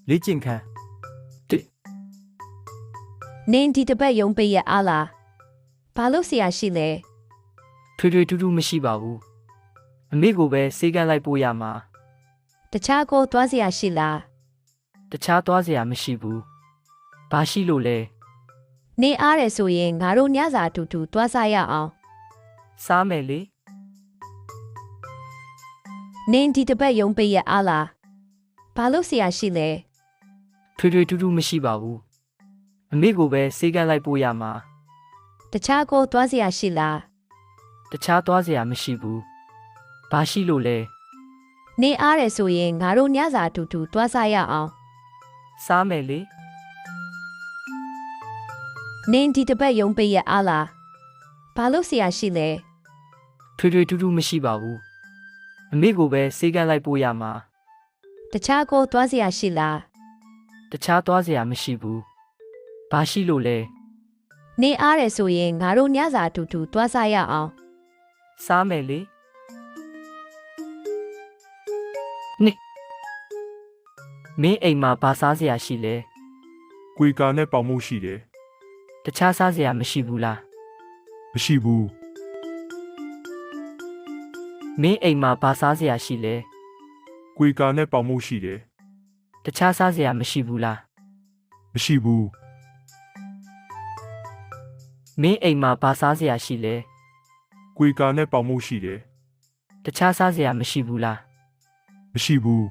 လေ့ကျင့်ခန်း1 နင်းဒီတစ်ပတ်ရုံးပိတ်ရအားလားဘာလို့ဆရာရှိလဲ ထွေထွေထူးထူးမရှိပါဘူးအမေကိုပဲစေကန်းလိုက်ပို့ရမှာ တခြားကိုသွားဆရာရှိလား တခြားသွားစရာမရှိဘူးဘာရှိလို့လဲ နေအားတယ်ဆိုရင်ငါတို့ညစာအတူတူသွားစားရအောင် စားမယ်လေ နင်းဒီတစ်ပတ်ရုံးပိတ်ရအားလားဘာလို့ဆရာရှိလဲ ထွေထွေထူးထူးမရှိပါဘူးအမေကိုပဲစေကန်းလိုက်ပို့ရမှာ တခြားကိုသွားဆရာရှိလား တခြားသွားစရာမရှိဘူးဘာရှိလို့လဲ နေအားတယ်ဆိုရင်ငါတို့ညစာအတူတူသွားစားရအောင် စားမယ်လေ နင်းဒီတစ်ပတ်ရုံးပိတ်ရအားလားဘာလို့ဆရာရှိလဲ ထွေထွေထူးထူးမရှိပါဘူးအမေကိုပဲစေကန်းလိုက်ပို့ရမှာ တခြားကိုသွားဆရာရှိလား တခြားသွားစရာမရှိဘူးဘာရှိလို့လဲ နေအားတယ်ဆိုရင်ငါတို့ညစာအတူတူသွားစားရအောင် စားမယ်လေမင်းအိမ်မှာဘာစားစရာရှိလဲ ကွေကာနဲ့ပေါင်မှုရှိတယ် တခြားစားစရာမရှိဘူးလား မရှိဘူး မင်းအိမ်မှာဘာစားစရာရှိလဲ ကွေကာနဲ့ပေါင်မှုရှိတယ် တခြားစားစရာမရှိဘူးလား မရှိဘူး မင်းအိမ်မှာဘာစားစရာရှိလဲ ကွေကာနဲ့ပေါင်မှုရှိတယ် တခြားစားစရာမရှိဘူးလား မရှိဘူး